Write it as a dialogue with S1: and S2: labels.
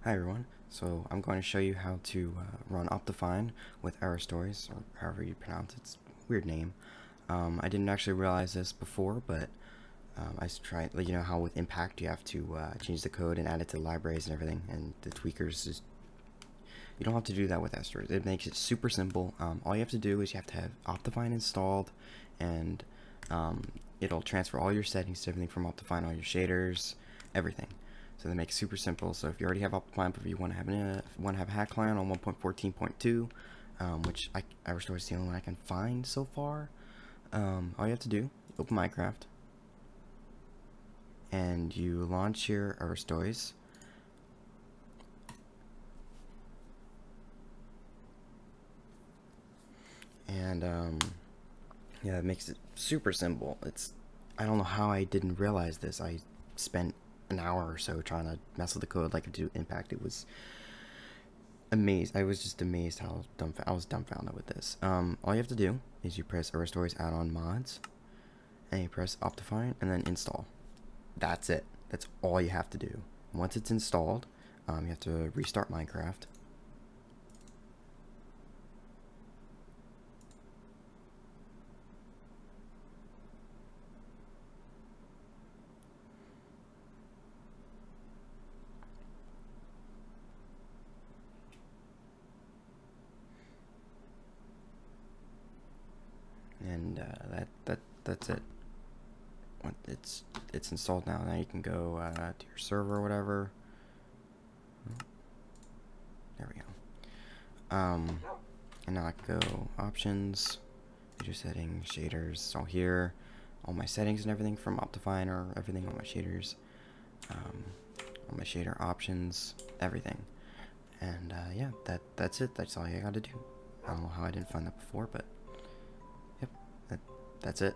S1: Hi everyone, so I'm going to show you how to run Optifine with Aristois, or however you pronounce it. It's a weird name. I didn't actually realize this before, but I tried, like, you know how with Impact you have to change the code and add it to the libraries and everything, and the tweakers just, you don't have to do that with Aristois. It makes it super simple. All you have to do is you have to have Optifine installed, and it'll transfer all your settings to everything from Optifine, all your shaders, everything. So they make it super simple. So if you already have Optifine, but you want to have a hack client on 1.14.2, which Aristois is the only one I can find so far. All you have to do, open Minecraft, and you launch your Aristois. And yeah, it makes it super simple. I don't know how I didn't realize this. I spent an hour or so trying to mess with the code like I do Impact. It was amazed. I was just amazed how I was dumbfounded with this. All you have to do is you press Aristois add-on mods, and you press Optifine, and then install. That's it. That's all you have to do. Once it's installed, you have to restart Minecraft. And that's it. It's installed now. Now you can go to your server or whatever. There we go. And now I can go options, major settings, shaders. So here, all my settings and everything from Optifine, or everything on my shaders, all my shader options, everything. And yeah, that's it. That's all you gotta do. I don't know how I didn't find that before, but yep, that's it.